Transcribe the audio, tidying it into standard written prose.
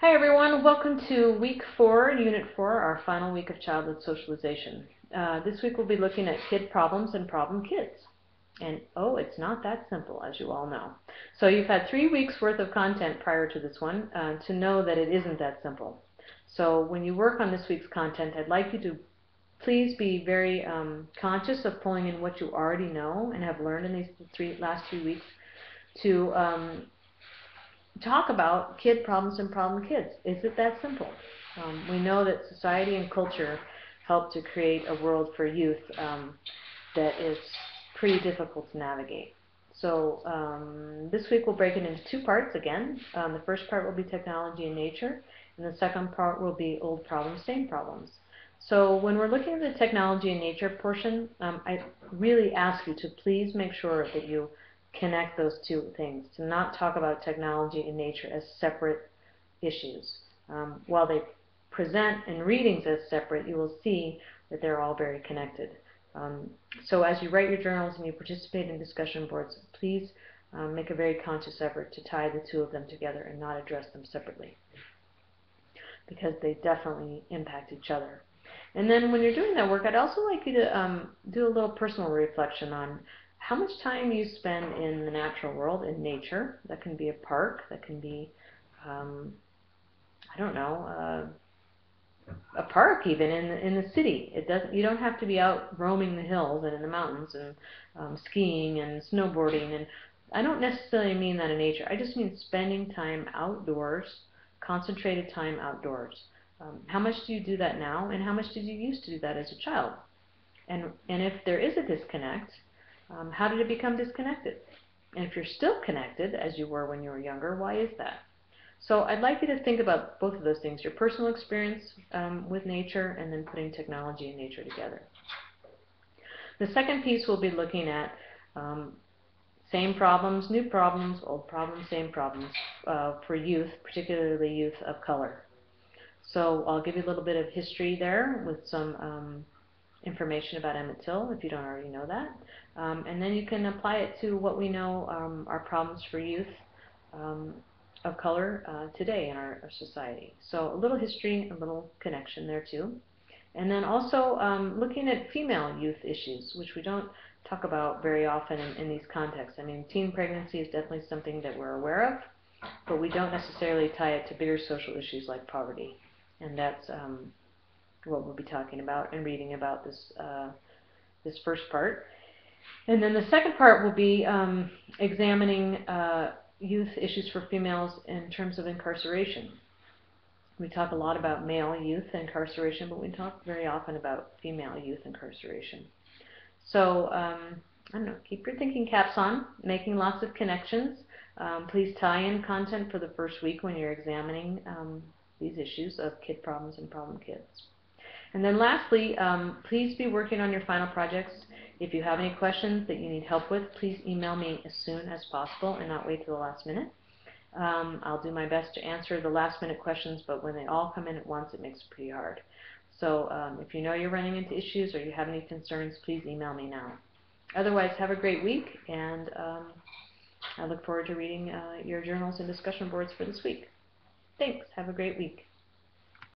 Hi everyone, welcome to week 4, unit 4, our final week of childhood socialization. This week we'll be looking at kid problems and problem kids. And oh, it's not that simple, as you all know. So you've had 3 weeks worth of content prior to this one to know that it isn't that simple. So when you work on this week's content, I'd like you to please be very conscious of pulling in what you already know and have learned in these last 3 weeks to talk about kid problems and problem kids. Is it that simple? We know that society and culture help to create a world for youth that is pretty difficult to navigate. So this week we'll break it into 2 parts again. The first part will be technology and nature, and the second part will be old problems, same problems. So when we're looking at the technology and nature portion, I really ask you to please make sure that you connect those 2 things, to not talk about technology and nature as separate issues. While they present in readings as separate, you will see that they're all very connected. So as you write your journals and you participate in discussion boards, please make a very conscious effort to tie the 2 of them together and not address them separately, because they definitely impact each other. And then when you're doing that work, I'd also like you to do a little personal reflection on how much time you spend in the natural world, in nature. That can be a park, that can be, I don't know, a park even in the city. You don't have to be out roaming the hills and in the mountains and skiing and snowboarding. And I don't necessarily mean that in nature. I just mean spending time outdoors, concentrated time outdoors. How much do you do that now, and how much did you used to do that as a child? And if there is a disconnect, how did it become disconnected? And if you're still connected, as you were when you were younger, why is that? So I'd like you to think about both of those things, your personal experience with nature and then putting technology and nature together. The second piece we'll be looking at same problems, new problems, old problems, same problems for youth, particularly youth of color. So I'll give you a little bit of history there with some information about Emmett Till, if you don't already know that. And then you can apply it to what we know are problems for youth of color today in our society. So a little history, a little connection there too. And then also looking at female youth issues, which we don't talk about very often in these contexts. I mean, teen pregnancy is definitely something that we're aware of, but we don't necessarily tie it to bigger social issues like poverty. And that's what we'll be talking about and reading about this first part. And then the second part will be examining youth issues for females in terms of incarceration. We talk a lot about male youth incarceration, but we talk very often about female youth incarceration. So, I don't know, keep your thinking caps on, making lots of connections. Please tie in content for the first week when you're examining these issues of kid problems and problem kids. And then lastly, please be working on your final projects. If you have any questions that you need help with, please email me as soon as possible and not wait till the last minute. I'll do my best to answer the last minute questions, but when they all come in at once, it makes it pretty hard. So if you know you're running into issues or you have any concerns, please email me now. Otherwise, have a great week, and I look forward to reading your journals and discussion boards for this week. Thanks. Have a great week.